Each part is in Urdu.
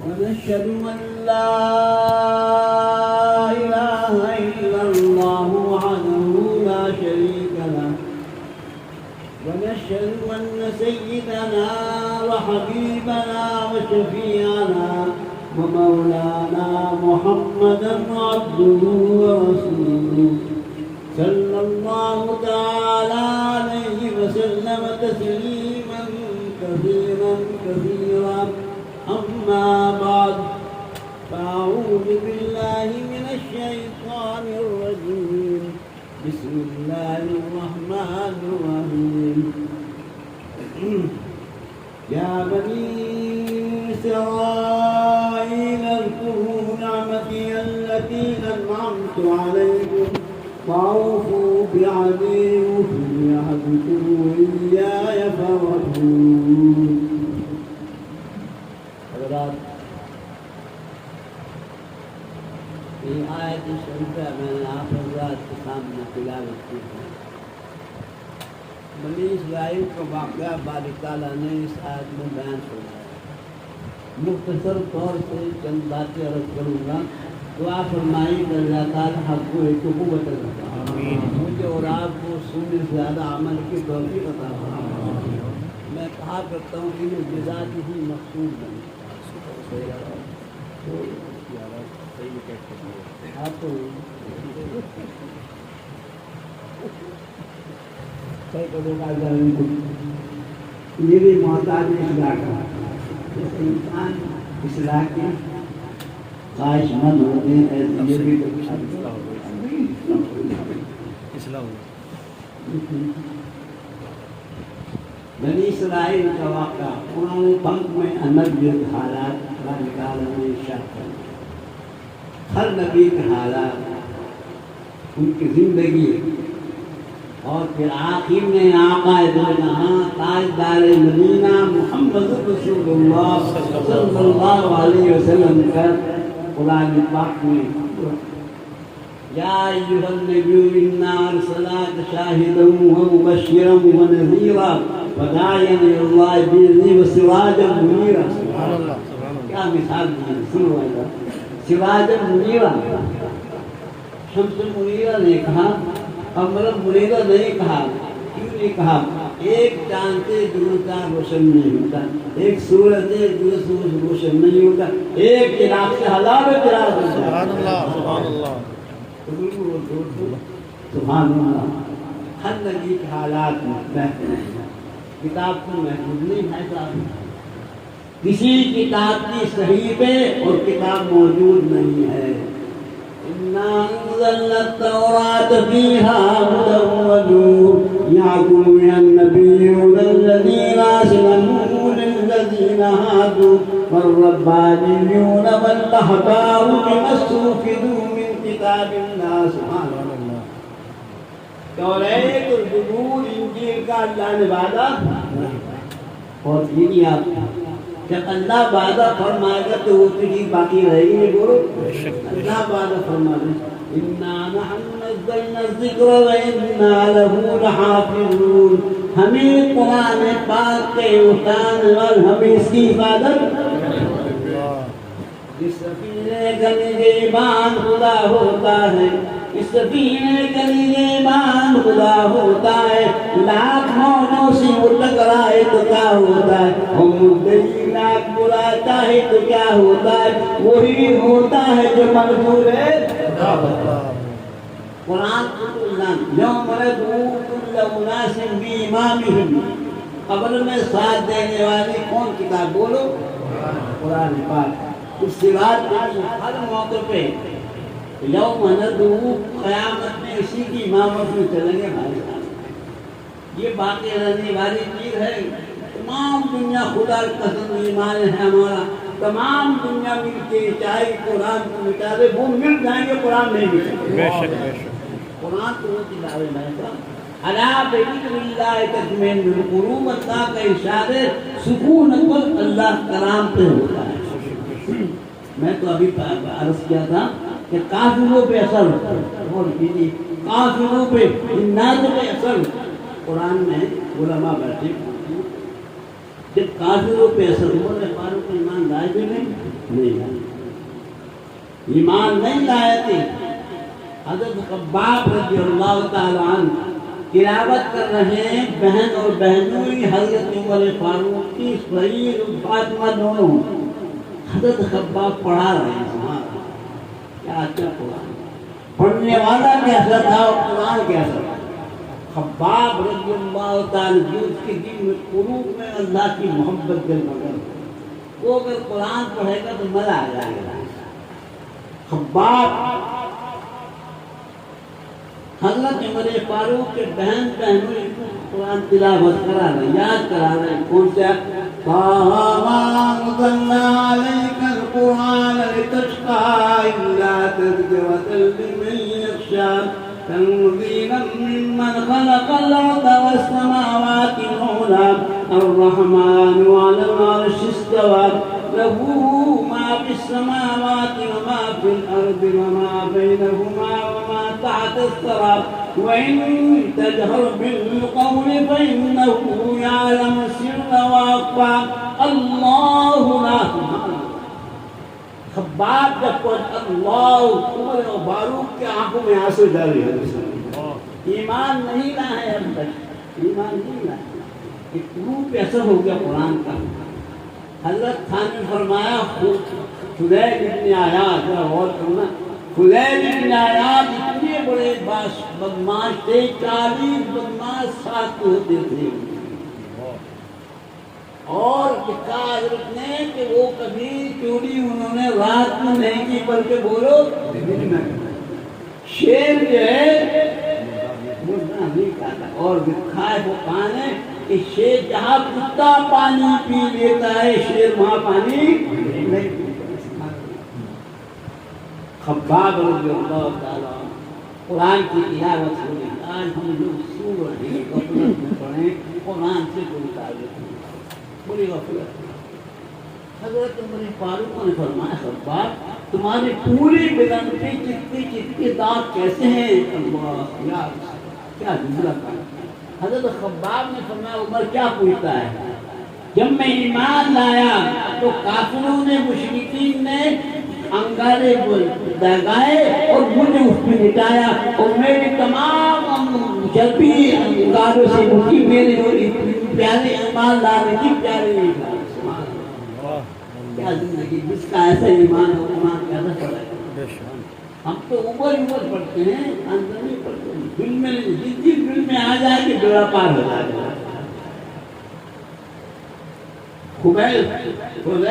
ونشهد أن لا إله إلا الله وحده لا شريك له ونشهد أن سيدنا وحبيبنا وشفيعنا ومولانا محمدا عبده ورسوله صلى الله تعالى عليه وسلم تسليما كثيرا كثيرا أما بعد فأعوذ بالله من الشيطان الرجيم بسم الله الرحمن الرحيم يا بني إسرائيل اذكروا نعمتي التي أنعمت عليكم وأوفوا بعهدي أوف بعهدكم وإياي فارهبون. حضرات في آية شریفہ میں نے آپ حضرات کے سامنے تلاوت کی ہے. بنی اسرائیل کا واقعہ باری تعالیٰ نے اس آیت میں بیان فرمایا. مختصر طور سے چند باتیں عرض کروں گا. دعا فرمائی کہ اللہ تعالیٰ حق کو ایک قوت عطا فرمائے. مجھے اور آپ کو سننے سے زیادہ عمل کی توفیق عطا فرمائے. میں کہا کرتا ہوں کہ یہ بذات ہی مقصود بنے. میری محتاج اصلاح کا انسان اصلاح کے خواہش مند ہوتے ہیں. بنی اسرائیل کا واقعہ قرآن پاک میں انبیاء کے حالات کا نکالنا ارشاد کرنا. ہر نبی کے حالات ان کی زندگی اور پھر آخر میں آقا دو جہاں تاجدار مدینہ محمد رسول اللہ صلی اللہ علیہ وسلم کا قرآن پاک میں یا ایھا النبی انا ارسلناک شاہدا ومبشرا ونذیرا وداعیا الی اللہ باذنہ وسراجا منیرا. سبحان اللہ. کیا مثال دی. سنو سراجا منیرا. شمس منیرا نے کہا, قمر منیرا نہیں کہا. کیوں نہیں کہا؟ ایک چاند سے دوسرا روشن نہیں ہوتا, ایک سورج سے دوسرا روشن نہیں ہوتا, ایک چراغ سے ہزاروں چراغ ہوتا ہے. سبحان اللہ. سبحان اللہ. سبحان اللہ. ہر نبی کے حالات محفوظ ہیں. کتاب کو محفوظ نہیں ہے صاحب. کسی کتاب کی صحیفے اور کتاب موجود نہیں ہے. اِنَّا أَنزَلْنَا التَّوْرَاةَ فِيهَا هُدًى وَنُورٌ يَحْكُمُ بِهَا النَّبِيُّونَ الَّذِينَ أَسْلَمُوا لِلَّذِينَ هَادُوا وَالرَّبَّانِيُّونَ وَالْأَحْبَارُ بِمَا اسْتُحْفِظُوا مِنْ كِتَابِ اللَّهِ. سبحان اللہ. توریت اور زبور انجیل کا اللہ نے وعدہ اور یہ آپ جب اللہ وعدہ فرمائے گا تو وہ چیز باقی رہے گی نہیں. بولو اللہ وعدہ فرمائے گا اِنَّا نَحْنُ نَزَّلْنَا الذِّكْرَ وَإِنَّا لَهُ لَحَافِظُونَ. ہمیں قرآن پاک کے اٹھانے اور ہمیں اس کی حفاظت. اس سفینے کا نگہبان خدا ہوتا ہے. اس سفینے کا نگہبان خدا ہوتا ہے. لاکھ مونوں سے وہ ٹکرائے تو کیا ہوتا ہے؟ ہم مدعی لاکھ براتا ہے تو کیا ہوتا ہے؟ وہی ہوتا ہے جو منظور ہے. قرآن یوم ندعو کل اناس بامامہم. قبر میں ساتھ دینے والی کون کتاب؟ بولو قرآن پاک. اس کے بعد ہر موقع پہ یوم ندعو قیامت میں اسی کی امامت میں چلیں گے بھائی صاحب. یہ باقی رہنے والی چیز ہے. تمام دنیا خدا کا قسم ایمان ہے ہمارا. تمام دنیا مل کے چاہے قرآن کو مٹا دے وہ مل جائیں گے, قرآن نہیں ملے. قرآن تو وہ چیز آئے بھائی صاحب. الا بذکر اللہ تطمئن القلوب. اللہ کا ارشاد ہے سکون قلب اللہ کلام پہ ہوتا ہے. میں تو ابھی عرض کیا تھا کہ کافروں پہ اثر اور کافروں پہ جنات پہ اثر. قرآن میں علماء بیٹھے جب کافروں پہ اثر ہوا فاروق ایمان لائے بھی نہیں. نہیں لائے، ایمان نہیں لائے تھے۔ حضرت خباب رضی اللہ تعالیٰ عنہ تلاوت کر رہے ہیں، بہن اور بہنوئی حضرت عمر فاروق کی صحیح فاطمہ دونوں، حضرت خباب پڑھا رہے ہیں۔ کیا اچھا قرآن، پڑھنے والا کیسا تھا اور قرآن کیسا تھا۔ خباب رضی اللہ تعالیٰ جو اس کے دل میں قلوب میں اللہ کی محبت دل مگر وہ اگر قرآن پڑھے گا تو مزہ آ جائے گا۔ خباب حضرت عمر فاروق کے بہن بہنوئی کو قرآن تلاوت کرا رہے ہیں، یاد کرا رہے ہیں۔ کون سے انزلنا عليك القرآن لتشقى إلا تذكرة لمن يخشى تنزيلا ممن خلق الأرض والسماوات العلى الرحمن على العرش استوى له ما في السماوات وما في الأرض وما بينهما وما تحت الثرى وإن تجهر بالقول فإنه يعلم السر وأخفى الله لا خباب جب پڑھ اللہ عمر و فاروق کے آنکھوں میں آنسو ڈالے ہیں۔ ایمان نہیں لائے اب تک، ایمان نہیں لائے، ایک روح پہ اثر ہو گیا قرآن کا۔ حضرت خان نے فرمایا فضیل ابن عیاض، غور کرنا، فضیل ابن عیاض اتنے بڑے بدماش تھے، 40 بدماش ساتھ ہوتے تھے، اور لکھا حضرت نے کہ وہ کبھی چوری انہوں نے رات میں نہیں کی بلکہ بولو دن میں۔ شیر جو ہے مردہ نہیں کھاتا، اور لکھا ہے وہ کہانے کہ شیر جہاں کتا پانی پی لیتا ہے شیر وہاں پانی نہیں پیتا۔ خباب رضی اللہ تعالیٰ قرآن کی تلاوت ہوئی، آج ہم لوگ سو رہے ہیں، غفلت میں پڑھیں، قرآن سے کوئی تعلق نہیں، بڑی غفلت۔ حضرت عمر فاروق نے فرمایا خباب تمہاری پوری بدن پہ چتکے دانت کیسے ہیں؟ اللہ یار کیا جملہ تھا۔ حضرت خباب نے فرمایا عمر کیا پوچھتا ہے؟ جب میں ایمان لایا تو کافروں نے مشرکین نے انگارے دگائے اور مجھے اس پہ لٹایا، اور میری تمام چربی انگاروں سے اٹھی، میرے پیارے ایمان لانے کی پیارے ایمان۔ کیا زندگی جس کا ایسا ایمان ہو، ایمان کیسا پڑے؟ ہم تو اوپر پڑھتے ہیں، اندر نہیں پڑھتے، دل میں جس دل میں آ جائے کہ بیڑا پار ہو جائے گا۔ فضیل ابن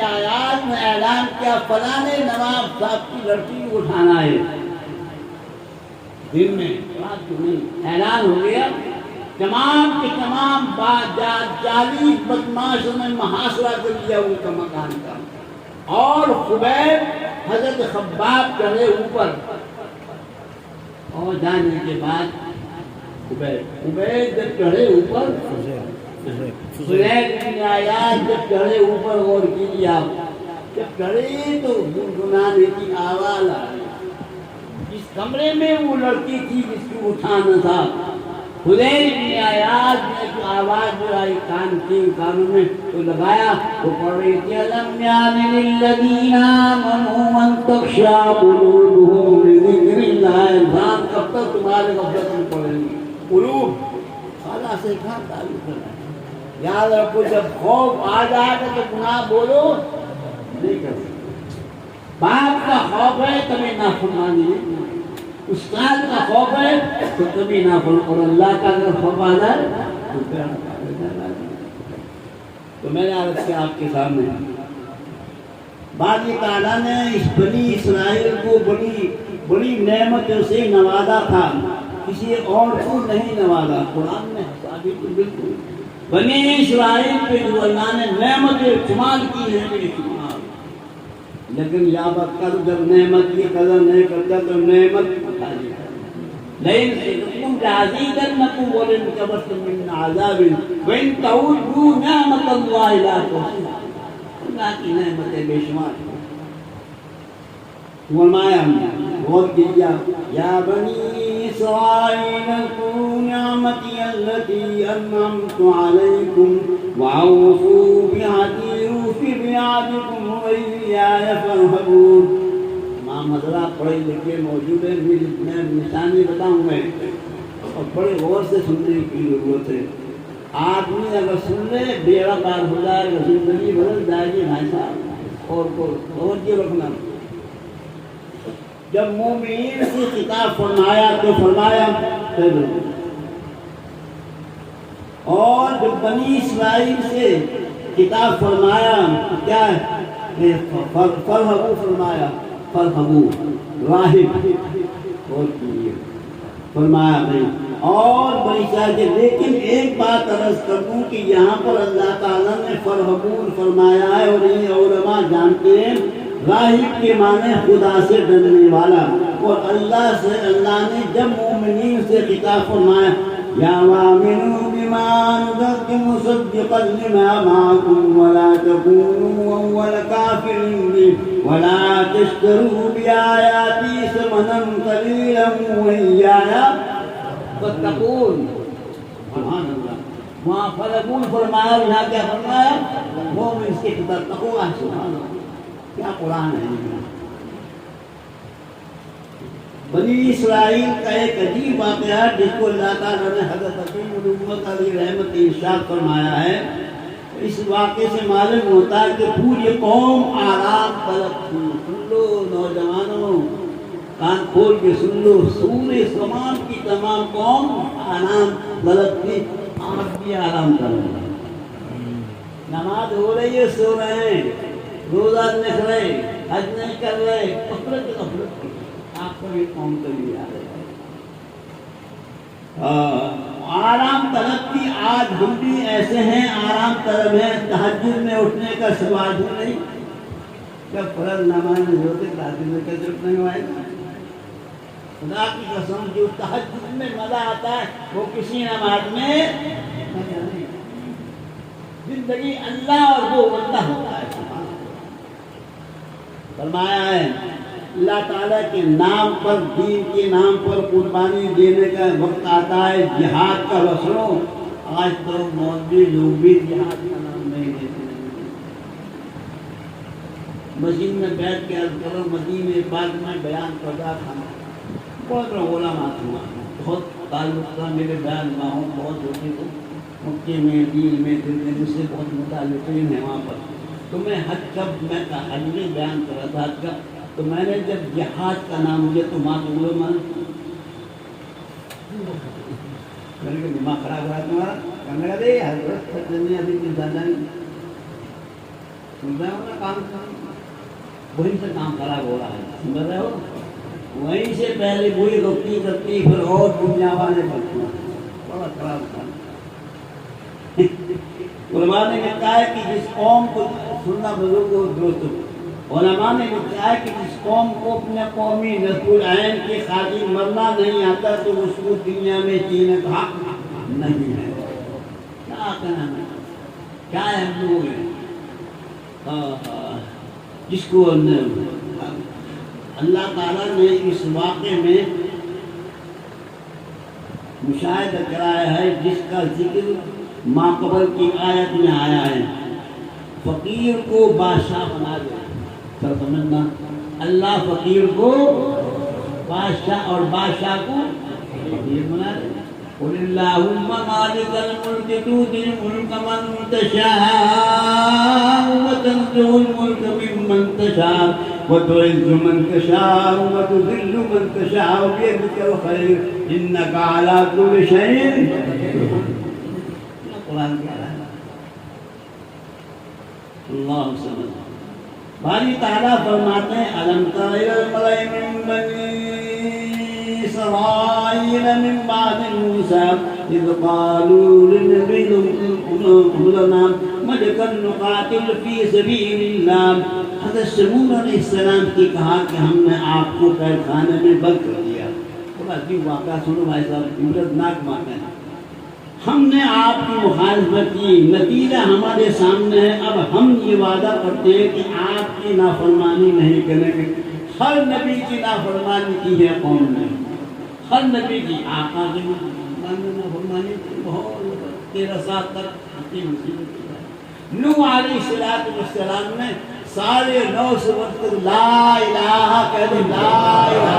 عیاض نے اعلان کیا فلاں نواب صاحب کی لڑکی کو اٹھانا ہے، دن میں رات کو نہیں، اعلان ہو گیا۔ تمام کے تمام 40 بدماشوں نے محاصرہ کر لیا ان کا مکان کا، اور خبیب حضرت خباب چڑھے اوپر، اور جانے کے بعد خبیب جب چڑھے اوپر، فضیل ابن عیاض جب چڑھے اوپر، غور کیجیے آپ، جب چڑھے تو گنگنانے کی آواز آئی۔ جس کمرے میں وہ لڑکی تھی جس کو اٹھانا تھا، فضیل ابن عیاض نے جو آواز جو آئی کانوں میں تو لگایا، وہ پڑھ رہی تھی أَلَمْ يَعْنِ لِلَّذِينَ آمَنُوا أَن تَخْشَعَ قُلُوبُهُمْ لِذِكْرِ اللَّهِ۔ انسان کب تک تمہارے غفلت میں پڑیں گے؟ قلوب خلا سے کہاں تعلق ہے؟ یاد رکھو جب خوف آ جائے گا تو گناہ بولو نہیں کر سکتے۔ باپ کا خوف ہے کبھی نافرمانی نہیں، استاد کا خوف ہے تو کبھی نافرمانی، اور اللہ کا اگر خوف آ جائے تو میں نے عرض کیا آپ کے سامنے، باری تعالیٰ نے اس بنی اسرائیل کو بڑی نعمتوں سے نوازا تھا، کسی اور کو نہیں نوازا۔ قرآن میں ثابت بالکل بنی اسرائیل پہ جو اللہ نے نعمتیں شمار کی ہیں بے شمار، لیکن یاد کر جب نعمت کی قدر نہیں کرتا تو نعمت خالی ہے۔ لئن شکرتم لأزیدنکم ولئن کفرتم من عذاب وإن تعودوا نعمت اللہ لا تحصوها۔ اللہ کی نعمتیں بے شمار ہیں۔ فرمایا غور کیجیے یا بنی اسرائیل اذکروا نعمتی التي انعمت علیکم وأوفوا بعهدی اوف بعهدکم وإیاي إياي فارهبون. امام حضرات پڑھے لکھے موجود ہیں، میں نشانی بتاؤں گا اور بڑے غور سے سننے کی ضرورت ہے. آدمی اگر سن لے بیڑا پار ہو جائے گا، زندگی بدل جائے گی بھائی صاحب. اور یہ رکھنا، جب مومنین سے خطاب فرمایا تو فرمایا اور جب بنی اسرائیل سے خطاب فرمایا کیا ہے؟ فرحبو فرمایا، فرحبو راہب اور کیے فرمایا نہیں. اور بنی اسرائیل، لیکن ایک بات عرض کر دوں کہ یہاں پر اللہ تعالیٰ نے فرحبون فرمایا ہے اور یہ علماء جانتے ہیں راہب کے معنی خدا سے ڈرنے والا. اور اللہ نے جب مومنین سے خطاب فرمایا یا وَآمِنُوا بِمَا أَنزَلْتُ مُصَدِّقًا لِمَا مَعَكُمْ وَلَا تَكُونُوا أَوَّلَ كَافِرٍ بِهِ وَلَا تَشْتَرُوا بِآيَاتِي ثَمَنًا قَلِيلًا وَإِيَّايَ فَاتَّقُونِ. سبحان اللہ. وہاں فرحبون فرمایا، یہاں کیا فرمایا؟ مومن سے خطاب تقوا. سبحان اللہ، کیا قرآن ہے. بنی اسرائیل کا ایک عجیب واقعہ ہے جس کو اللہ تعالیٰ نے حضرت عظیم الامت علیہ رحمت ارشاد فرمایا ہے. اس واقعے سے معلوم ہوتا ہے کہ پوری قوم آرام طلب تھی. سن لو نوجوانوں، کان کھول کے سن لو، سورہ زمان کی تمام قوم آرام طلب تھی. آپ بھی آرام کر رہے ہیں، نماز ہو رہی ہے سو رہے ہیں، روزہ نہیں رکھ رہے، حج نہیں کر رہے، غفلت آپ کو یہ قوم کے لیے آ رہے ہیں. آرام طلب کی. آج ہم بھی ایسے ہیں، آرام طلب ہیں. تہجد میں اٹھنے کا سوال ہی نہیں. جب فرض نماز نہیں ہوتے تہجد میں کیسے اٹھنے ہوئے گا؟ خدا کی قسم، جو تہجد میں مزہ آتا ہے وہ کسی نماز میں مزہ نہیں. زندگی اللہ اور وہ بندہ ہوتا ہے. فرمایا ہے اللہ تعالیٰ کے نام پر، دین کے نام پر قربانی دینے کا وقت آتا ہے. جہاد کا وسرو. آج تو مولوی لوگ بھی جہاد کا نام نہیں دیتے. مسجد میں بیٹھ کے عرض کرو مدینے پاک میں بیان کرتا تھا. بہت علماء ہوا، بہت تعلق تھا میرے بیان ماہوں، بہت ہوتے تھے مکے میں، دین میں، دل میں، مجھ سے بہت متعلقین ہیں وہاں پر. تو میں حج کا حج میں بیان کر رہا تھا حج کا. تو میں نے جب جہاد کا نام لیا تو ماں کو بولے میں نے کہا دماغ خراب ہوا تمہارا. کہنے لگا دے حضرت دنیا ابھی انسان سن رہے ہو نا، کام وہیں سے کام خراب ہو رہا ہے. سن رہے ہو؟ وہیں سے پہلے وہی رکتی پھر اور دنیا والے بنتے ہیں. بڑا خراب تھا. علماء نے کہا ہے کہ جس قوم کو سننا بزرگوں دوستوں، علماء نے کہا ہے کہ جس قوم کو اپنے قومی نصب العین کے خاطر مرنا نہیں آتا تو اس کو دنیا میں جینے کا حق نہیں ہے. کیا کہنا ہے، کیا ہے ہم لوگ جس کو اللہ تعالیٰ نے اس واقعے میں مشاہدہ کرایا ہے، جس کا ذکر ماقبل کی آیت میں آیا ہے. فقیر کو بادشاہ بنا دے. سر سمجھنا، اللہ فقیر کو بادشاہ اور بادشاہ کو فقیر بنا دے. قل اللہم مالک الملک تؤتی الملک من تشاء وتنزع الملک ممن تشاء وتعز من تشاء وتذل من تشاء بيدك الخير انك على كل شيء. قرآن کیا ہے؟ اللہ سبحانہ باری تعالیٰ فرماتے ہیں الم تر الی الملأ من بنی اسرائیل من بعد موسیٰ اذ قالوا لنبی لنا ملکا نقاتل فی سبیل اللہ. حضرت سمود علیہ السلام کی کہا کہ ہم نے آپ کو قید خانے میں بند کر دیا. بڑا عجیب واقعہ سنو بھائی صاحب، عبرتناک واقعہ ہے. ہم نے آپ کی مخالفت کی، نتیجہ ہمارے سامنے ہے. اب ہم یہ وعدہ کرتے ہیں کہ آپ کی نافرمانی نہیں کریں گے. ہر نبی کی نافرمانی کی ہے قوم نے، ہر نبی کی. آقا کی نافرمانی کی بہت 13 سال تک. نوح علیہ السلام نے سارے 900 وقت لا الہ کہہ دیں لا الہ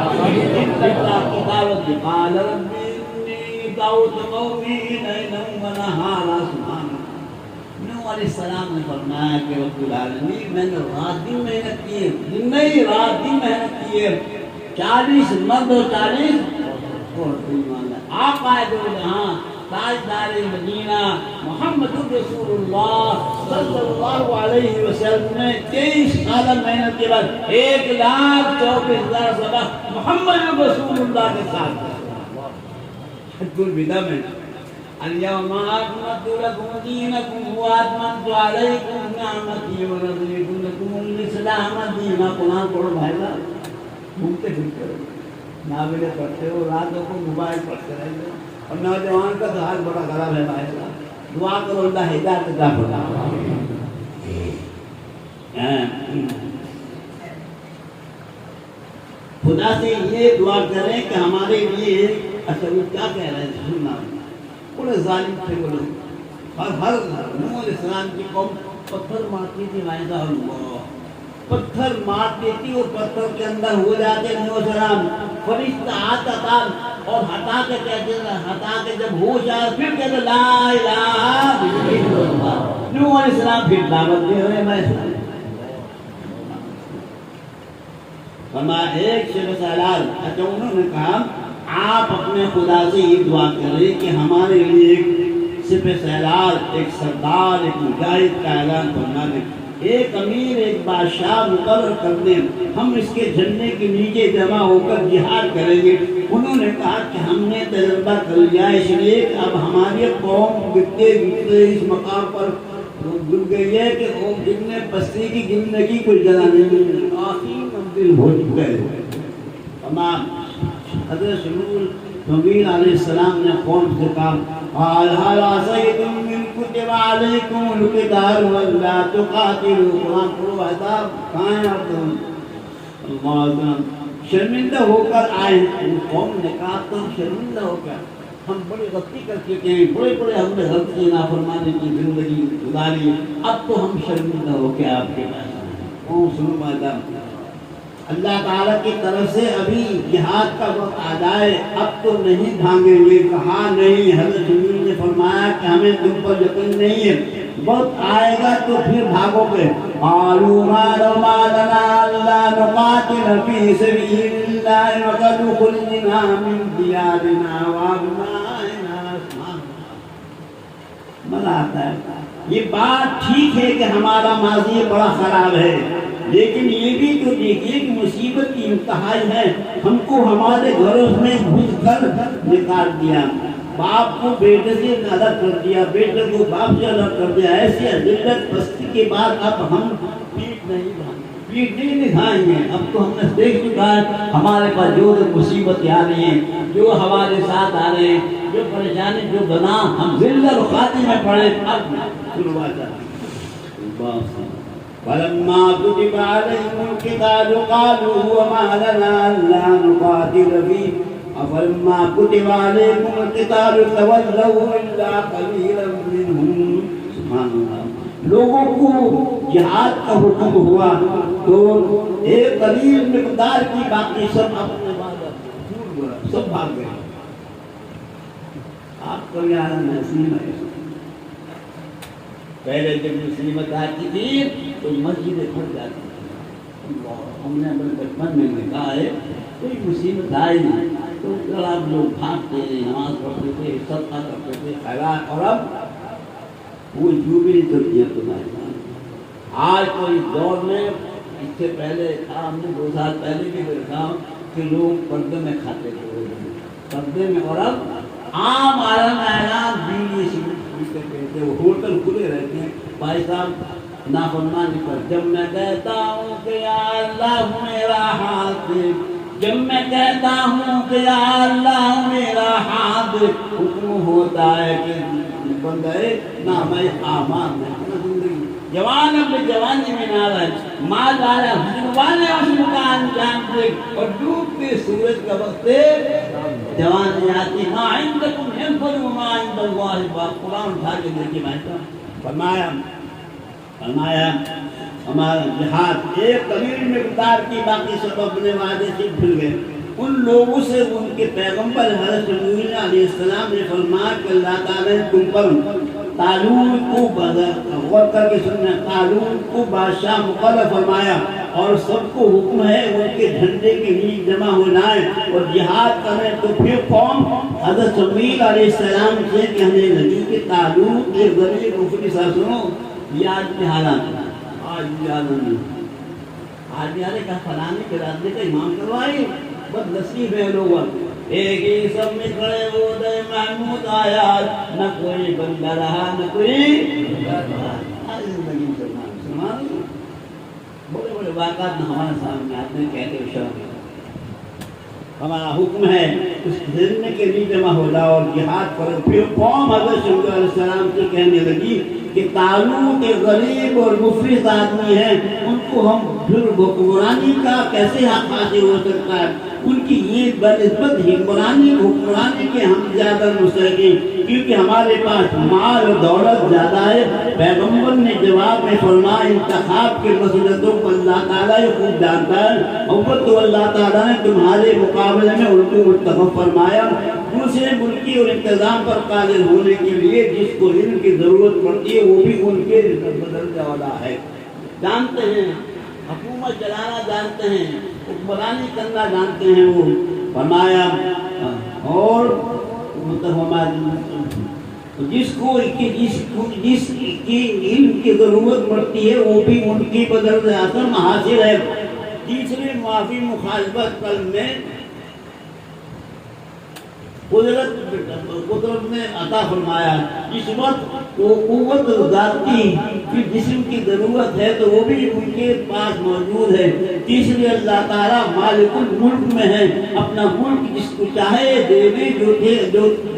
الا اللہ کی دعوت دی قال رب انی دعوت قومی لیلا ونہارا سبحان اللہ نوح علیہ السلام نے فرمایا کہ رب العالمین میں نے رات دن محنت کی ہے دن نہیں رات دن محنت کی ہے 40 مرد و 40 آپ آئے دو جہاں تاجدار مدینہ محمد رسول اللہ صلی اللہ علیہ وسلم نے 23 سال محنت کے بعد 1,24,000 سبق محمد رسول اللہ کے ساتھ حج الوداع میں اليوم أكملت لكم دينكم وأتممت عليكم نعمتي ورضيت لكم الإسلام دينا قرآن پڑھو بھائی گھومتے پھرتے رہے ناولیں پڑھتے ہو راتوں کو موبائل پڑھتے رہتے اور نوجوان کا تو حال بڑا خراب ہے بھائی صاحب دعا کرو اللہ ہدایت عطا فرمائے خدا سے یہ دعا کریں کہ ہمارے لیے اصل کیا کہہ رہے ہیں سننا بڑے ظالم تھے وہ لوگ ہر نوح علیہ السلام کی قوم پتھر مارتی تھی وائدہ اللہ پتھر مارتی تھی اور پتھر کے اندر ہو جاتے نوح علیہ السلام فرشتہ آتا تھا اور ہٹا کے کہتے ہیں ہٹا کے جب ہو جائے پھر کہتے لا الہ الا اللہ نوح علیہ السلام پھر دعوت دے رہے میں فرمایا ایک شیخ سالار اچھا انہوں نے کہا آپ اپنے خدا سے یہ دعا کریں کہ ہمارے لیے ایک سپہ سالار ایک سردار ایک مجاہد کا اعلان فرما دیں ایک امیر ایک بادشاہ مقرر کر دیں ہم اس کے جھنڈے کے نیچے جمع ہو کر جہاد کریں گے انہوں نے کہا کہ ہم نے تجربہ کر لیا اس لیے کہ اب ہماری قوم گرتے گرتے اس مقام پر گر گئی ہے کہ قوم جتنے بستی کی زندگی کوئی جگہ نہیں آخری منزل ہو چکے تمام حضرت شمول نبی علیہ السلام نے قوم سے کہا قال هل عصيتم من كتب عليكم القتال ولا تقاتلوا قرآن پڑھو عذاب کہاں ہیں آپ اللہ اکبر شرمندہ ہو کر آئے ان قوم نے کہا تم شرمندہ ہو کر ہم بڑی غلطی کر چکے ہیں بڑے بڑے ہم نے غلطی نافرمانی کی زندگی گزاری اب تو ہم شرمندہ ہو کے آپ کے پاس قوم سنو مادہ اللہ تعالیٰ کی طرف سے ابھی جہاد کا وقت آ جائے اب تو نہیں بھاگیں گے کہا نہیں حضرت جبریل نے فرمایا کہ ہمیں تم پر یقین نہیں ہے وقت آئے گا تو پھر بھاگو گے قالوا ما لنا الا نقاتل في سبيل الله وقد خرجنا من ديارنا وابنائنا مزہ آتا ہے یہ بات ٹھیک ہے کہ ہمارا ماضی بڑا خراب ہے لیکن یہ بھی تو دیکھیے کہ مصیبت کی انتہائی ہے ہم کو ہمارے گھروں میں گھس کر نکال دیا باپ کو بیٹے سے الگ کر دیا بیٹے کو باپ سے الگ کر دیا ایسی ذلت پستی کے بعد اب ہم پیٹ نہیں دکھائیں گے اب تو ہم نے دیکھ چکا ہے ہمارے پاس جو مصیبت آ رہی ہیں جو ہمارے ساتھ آ رہے ہیں جو پریشانی جو بنا ہم ذلت و خاطی میں پڑے اب شروعات فلما كتب عليهم القتال قالوا وما لنا الا نقاتل فيه فلما كتب عليهم القتال تولوا الا قليلا منهم سبحان اللہ لوگوں کو جہاد کا حکم ہوا تو ایک قلیل مقدار کی باقی سب اپنے بعد سب بھاگ گئے آپ کو یاد نصیب ہے پہلے جب مصیبت آتی تھی تو مسجدیں پھٹ جاتی تھی ہم نے اپنے بچپن میں دیکھا ہے کوئی مصیبت آئی تو آپ لوگ بھاگتے تھے نماز پڑھتے تھے صدقہ کرتے تھے خیرات اور اب وہ جوبلی تربیت تمہاری آج تو اس دور میں اس سے پہلے تھا ہم نے 2 سال پہلے بھی دیکھا کہ لوگ پردے میں کھاتے تھے پردے میں اور اب عام عالم اعلان بیڑی سگریٹ وہ ہوٹل کھلے رہتے ہیں بھائی صاحب نافرمانی پر جب میں کہتا ہوں کہ یا اللہ میرا ہاتھ دے جب میں کہتا ہوں کہ یا اللہ میرا ہاتھ دے حکم ہوتا ہے کہ بندے نہ میں آمان میں زندگی جوان اپنے جوانی میں نہ رہے مال والا حسن والے حسن کا انجام دے اور ڈوبتے سورج کا وقت جوانی آتی ما عندکم ينفد وما عند الله باق قرآن اٹھا کے دیکھیے بھائی فرمایا ہمارا جہاد ایک قلیل مقدار کی باقی سب اپنے وعدے سے بھول گئے. ان لوگوں سے ان کے پیغمبر حضرت نوح علیہ السلام نے فرمایا کہ اللہ تعالیٰ نے تم پر طالوت کو غور کر کے سننا، طالوت کو بادشاہ مقرر فرمایا اور سب کو حکم ہے ان کے جھنڈے کے نیچے جمع ہو جائیں اور جہاد کریں. تو پھر قوم حضرت سمیل علیہ السلام سے کہنے لگی کہ طالوت کے ذریعے مفلس سنو یہ آج کے حالات آج یاد نہیں آج یارے کا فلانے کے راستے کا امام کروائے بد نصیب ہے لوگ ایک ہی سب میں کھڑے ہو دے محمود آیا نہ کوئی بندہ رہا نہ کوئی زندگی مسلمان بڑے بڑے واقعات نہ ہمارے سامنے آتے ہیں. کہتے ہیں ہمارا حکم ہے اس زندگی کے لیے جمع ہو جاؤ اور جہاد کرو. پھر قوم حضرت شعیب علیہ السلام سے کہنے لگی کہ طالوت کے غریب اور مفلس آدمی ہیں ان کو ہم پھر حکمرانی کا کیسے حق حاصل ہو سکتا ہے. ان کی یہ بنسبت حکمرانی کے ہم زیادہ مستحقین کیونکہ ہمارے پاس مال و دولت زیادہ ہے. پیغمبر نے جواب میں فرمایا انتخاب کے مسئلوں کو اللہ تعالیٰ خوب جانتا ہے. اور تو اللہ تعالیٰ نے تمہارے مقابلے میں ان کو منتخب فرمایا دوسرے ملکی اور انتظام پر قادر ہونے کے لیے جس کو علم کی ضرورت پڑتی ہے وہ بھی ان کے بدلنے والا ہے. جانتے ہیں حکومت چلانا جانتے ہیں حکمرانی کرنا جانتے ہیں. وہ فرمایا اور جس کی علم کی ضرورت پڑتی ہے وہ بھی ان کی بدل اثر حاصل ہے. تیسری معافی مخالفت قلب میں قدرت نے عطا فرمایا. جس وقت وہ قوت ذاتی کی جسم کی ضرورت ہے تو وہ بھی ان کے پاس موجود ہے. تیسری اللہ تعالیٰ مالک الملک میں ہے. اپنا ملک جس کو چاہے دے دے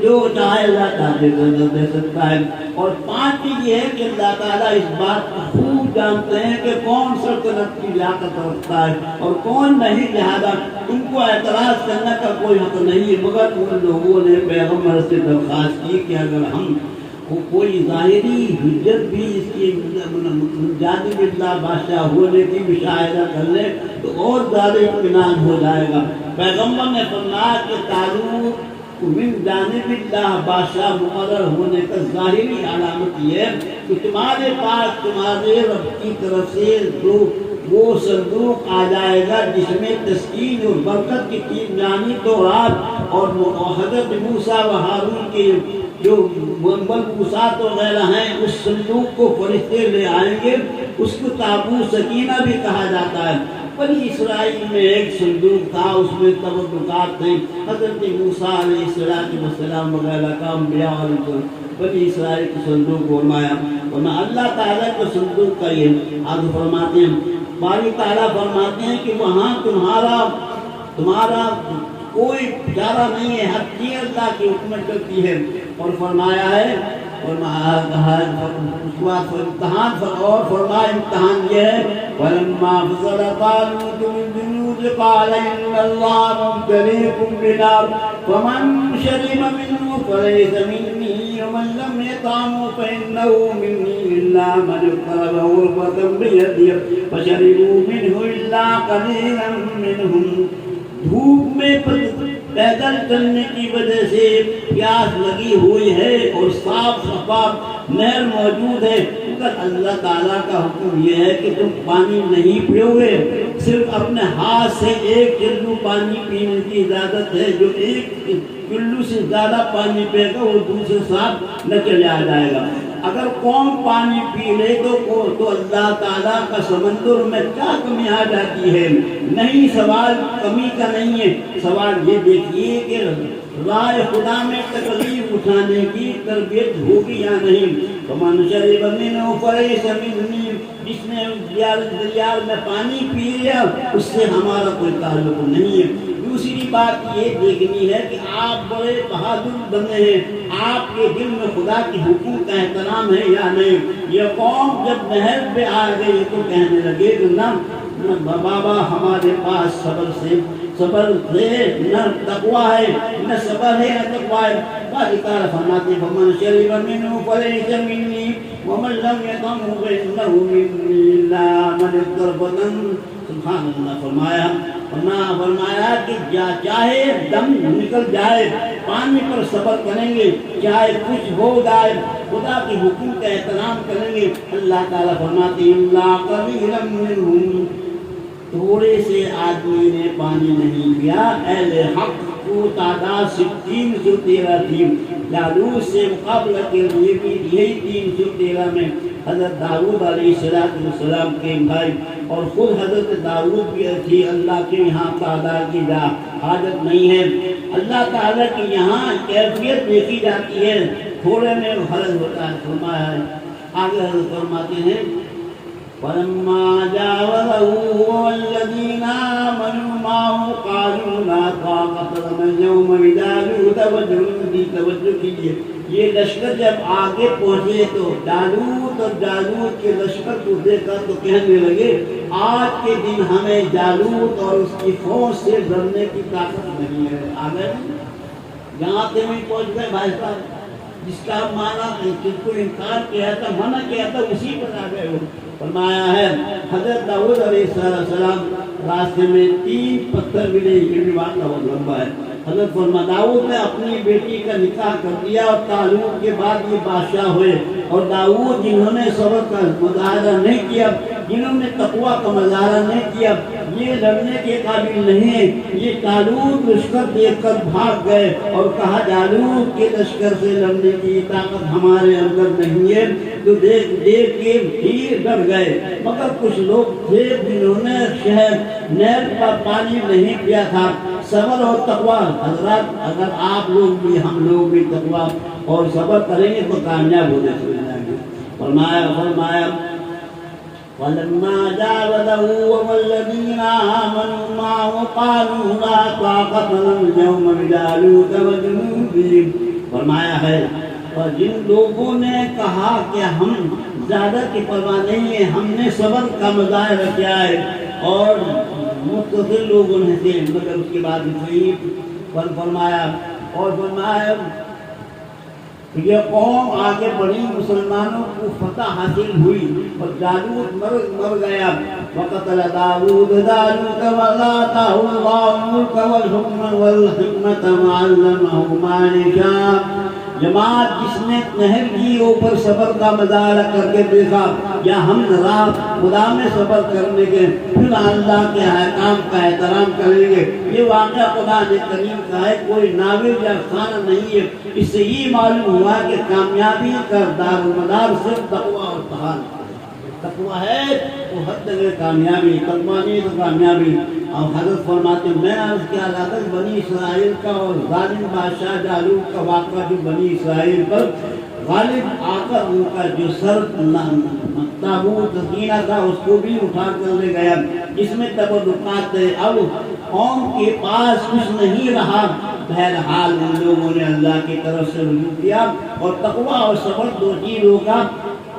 جو چاہے اللہ تعالیٰ دے سکتا ہے. اور پانچ یہ ہے کہ اللہ تعالیٰ اس بات کو خوب جانتے ہیں کہ کون سلطنت کی لیاقت رکھتا ہے اور کون نہیں. لہذا ان کو اعتراض کرنے کا کوئی حق نہیں ہے. مگر ان لوگوں نے پیغمبر سے درخواست کی کہ اگر ہم کوئی ظاہری حجت بھی اس کی جانب اللہ بادشاہ ہونے کی مشاہدہ کر لے تو اور زیادہ اطمینان ہو جائے گا. پیغمبر نے فرمایا کہ طالوت من جانب اللہ بادشاہ مقرر ہونے کا ظاہری علامت یہ ہے کہ تمہارے پاس تمہارے رب کی طرف سے وہ صندوق آ جائے گا جس میں تسکین اور برکت کی تین جانی تورات اور حضرت موسیٰ و ہارون کے جو منبوسات وغیرہ ہیں اس صندوق کو فرشتے لے آئیں گے. اس کو تابوت سکینہ بھی کہا جاتا ہے. بنی اسرائیل میں ایک صندوق تھا اس میں تبرکات تھے حضرت موسیٰ علیہ السلام وغیرہ کا انبیاء علیہ بنی اسرائیل کے صندوق فرمایا. ورنہ اللہ تعالیٰ کے صندوق کا یہ آگے فرماتے ہیں باری تعالیٰ فرماتے ہیں کہ وہاں تمہارا کوئی چارہ نہیں ہے. ہر چیز اللہ کی حکمت کرتی ہے. اور فرمایا ہے اور امتحان اور فرمایا امتحان یہ ہے وَلَمَّا فَصَلَ طَالُوتُ بِالْجُنُودِ قَالَ إِنَّ اللَّهَ مُبْتَلِيكُم بِنَهَرٍ فَمَن شَرِبَ مِنْهُ فَلَيْسَ مِنِّي وَمَن لَّمْ يَطْعَمْهُ فَإِنَّهُ مِنِّي إِلَّا مَنِ اغْتَرَفَ غُرْفَةً بِيَدِهِ فَشَرِبُوا مِنْهُ إِلَّا قَلِيلًا مِّنْهُمْ. دھوپ میں پیدل چلنے کی وجہ سے پیاس لگی ہوئی ہے اور صاف شفاف نہر موجود ہے مگر اللہ تعالیٰ کا حکم یہ ہے کہ تم پانی نہیں پیو گے. صرف اپنے ہاتھ سے ایک چلو پانی پینے کی اجازت ہے. جو ایک چلو سے زیادہ پانی پے گا وہ دوسرے ساتھ نہ چلا جائے گا. اگر قوم پانی پی لے تو اللہ تعالیٰ کا سمندر میں کیا کمی آ جاتی ہے. نہیں سوال کمی کا نہیں ہے. سوال یہ دیکھیے کہ راہ خدا میں تکلیف اٹھانے کی تربیت ہوگی یا نہیں. فَمَن شَرِبَ مِنْهُ فَلَيْسَ مِنِّي. جس نے دریا میں پانی پی لیا اس سے ہمارا کوئی تعلق نہیں ہے. دوسری بات یہ دیکھنی ہے کہ آپ بڑے بہادر بندے ہیں. آپ کے دل میں خدا کی حقوق کا احترام ہے یا نہیں. یہ قوم جب نہر پہ آ گئی تو کہنے لگے کہ نہ نہ بابا ہمارے پاس صبر ہے نہ تقوی ہے، نہ صبر ہے نہ تقوی ہے۔ بعد تعالیٰ فرماتے فمن شرب منه فليس مني ومن لم يطعمه فإنه مني إلا من اغترف۔ سبحان اللہ فرمایا کہ چاہے دم نکل جائے پانی پر صبر کریں گے، چاہے کچھ ہو جائے خدا کے حکم کا احترام کریں گے۔ اللہ تعالیٰ فرماتے ہیں اللہ قلیلا منہم، تھوڑے سے آدمی نے پانی نہیں پیا۔ اہل حق کو تعداد 313 تھی، جالوت سے مقابلہ کے لیے بھی یہی 313 میں حضرت داؤد علیہ السلام کے بھائی اور خود حضرت داؤد بھی تھی۔ اللہ کے یہاں تعداد کی حاجت نہیں ہے، اللہ تعالیٰ کے یہاں کیفیت دیکھی جاتی ہے، تھوڑے میں حرج ہوتا ہے۔ فرمایا ہے آگے حضرت فرماتے ہیں فَلَمَّا جَاوَزَهُ وَالَّذِينَ آمَنُوا مَعَهُ قَالُوا لَا طَاقَةَ لَنَا الْيَوْمَ بِجَالُوتَ وَجُنُودِهِ۔ توجہ کیجیے، یہ لشکر جب آگے پہنچے تو جالوت اور جالوت کے لشکر کو دیکھ کر تو کہنے لگے آج کے دن ہمیں جالوت اور اس کی فوج سے لڑنے کی طاقت نہیں ہے۔ آگے یہاں سے بھی پہنچ گئے بھائی صاحب، جس کا معنی جس کو انکار کیا تھا منع کیا تھا اسی پر آ گئے ہو۔ فرمایا ہے حضرت داؤد علیہ السلام راستے میں 3 پتھر ملے، یہ بھی واقعہ بہت لمبا ہے۔ حضرت داؤد نے اپنی بیٹی کا نکاح کر دیا اور تعلق کے بعد یہ بادشاہ ہوئے، اور داؤد جنہوں نے صبر کا مظاہرہ نہیں کیا، جنہوں نے تقوی کا مظاہرہ نہیں کیا، یہ لڑنے کے قابل نہیں ہے۔ یہ جالوت لشکر دیکھ کر بھاگ گئے اور کہا جالوت کے لشکر سے لڑنے کی طاقت ہمارے اندر نہیں ہے، تو دیکھ کے بھی ڈر گئے۔ مگر کچھ لوگ تھے جنہوں نے شہر نہر کا پانی نہیں پیا تھا۔ صبر اور تقوی حضرات، اگر آپ لوگ بھی ہم لوگ بھی تقوی اور صبر کریں گے تو کامیاب ہونے چلے جائیں گے۔ فرمایا فَلَمَّا جَاوَزَهُ وَالَّذِينَ آمَنُوا مَعَهُ قَالُوا لَا طَاقَةَ لَنَا الْيَوْمَ بِجَالُوتَ وَجُنُودِهِ۔ فرمایا ہے اور جن لوگوں نے کہا کہ ہم زیادہ کی پرواہ نہیں ہے، ہم نے صبر کا مظاہرہ کیا ہے اور متصل لوگوں نے تھے، مگر اس کے بعد فرمایا یہ قوم آگے بڑھی، مسلمانوں کو فتح حاصل ہوئی اور جالوت مر گیا۔ وقتل داؤد جالوت وآتاه الله الملك والحكم والحكمة وعلمه ما يشاء۔ جماعت جس نے نہر کی اوپر صبر کا مظاہرہ کر کے دیکھا، یا ہم راہ خدا میں صبر کرنے کے پھر اللہ کے احکام کا احترام کریں گے۔ یہ واقعہ قرآن کریم کا ہے، کوئی ناول یا افسانہ نہیں ہے۔ اس سے یہ معلوم ہوا کہ کامیابی کا دار و مدار صرف تقوی اور طاعت ہے۔ تقوی ہے تو ہر جگہ کامیابی، تقوی نہیں تو کامیابی۔ اور حضرت فرماتے ہیں میں عرض کیا جاتا ہے بنی اسرائیل کا اور ظالم بادشاہ جالوت کا واقعہ جو بنی اسرائیل پر غالب آ کر ان کا جو سر تابوت سکینہ تھا اس کو بھی اٹھا کر لے گیا، جس میں تبرکات تھے۔ اب قوم کے پاس کچھ نہیں رہا، بہرحال ان لوگوں نے اللہ کی طرف سے رجوع کیا اور تقوی اور صبر دو چیزوں کا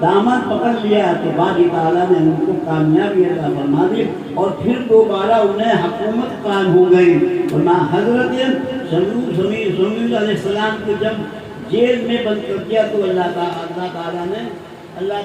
دامن پکڑ لیا تو باری تعالیٰ نے ان کو کامیابی عطا فرما دی اور پھر دوبارہ انہیں حکومت قائم ہو گئی۔ ورنہ حضرت شمویل علیہ السلام کو جب جیل میں بند کر دیا تو اللہ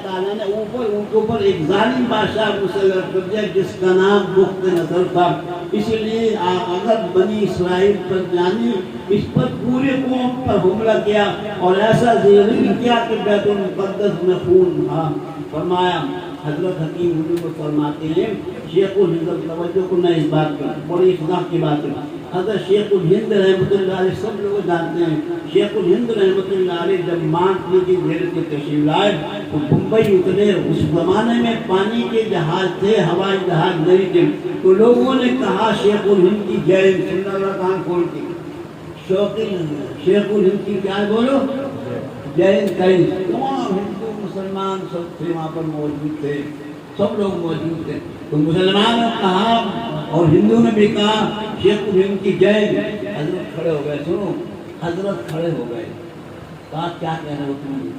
تعالیٰ نے ان کے اوپر ایک ظالم بادشاہ مسلط کر دیا جس کا نام بخت نصر تھا۔ اسی لیے اگر بنی اسرائیل پر جانی اس پر پورے قوم پر حملہ کیا اور ایسا ظلم کیا کہ بیت المقدس میں خون تھا۔ فرمایا حضرت حکیم حضور فرماتے ہیں شیخ الہند، توجہ کرنا اس بات پر، بڑی اصلاح کی بات ہے۔ حضرت شیخ الہند رحمۃ اللہ علیہ سب لوگ جانتے ہیں، شیخ الہند رحمۃ اللہ علیہ جب مانٹنے کی دیر کے تشریف لائے تو بمبئی اترے۔ اس زمانے میں پانی کے جہاز تھے، ہوائی جہاز نہیں تھے، تو لوگوں نے کہا شیخ الہند کی جے سن اللہ کان کھول کے شوقین شیخ الہند کی کیا بولو جے کہیں تمام ہندو مسلمان سب تھے وہاں پر موجود تھے، سب لوگ موجود تھے۔ تو مسلمانوں نے کہا اور ہندو نے بھی کہا شیخ الہند کی جے۔ حضرت کھڑے ہو گئے، سنو حضرت کھڑے ہو گئے، کہا کیا کہہ رہے ہو تم؟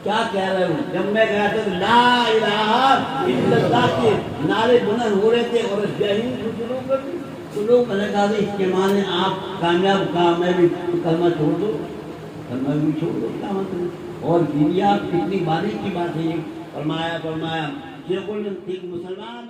کیا کہہ رہے ہوں؟ جب میں کہا تھا لا الہ الا اللہ کے نعرے بلند ہو رہے تھے اور اس جاہین کو شروع کر دی تو لوگ میں نے کہا اس کے معنی آپ کامیاب کہا میں بھی کلمہ چھوڑ دو، کلمہ بھی چھوڑ دو، کیا مطلب؟ اور دنیا کتنی باریک کی بات ہے یہ فرمایا کہ کوئی مسلمان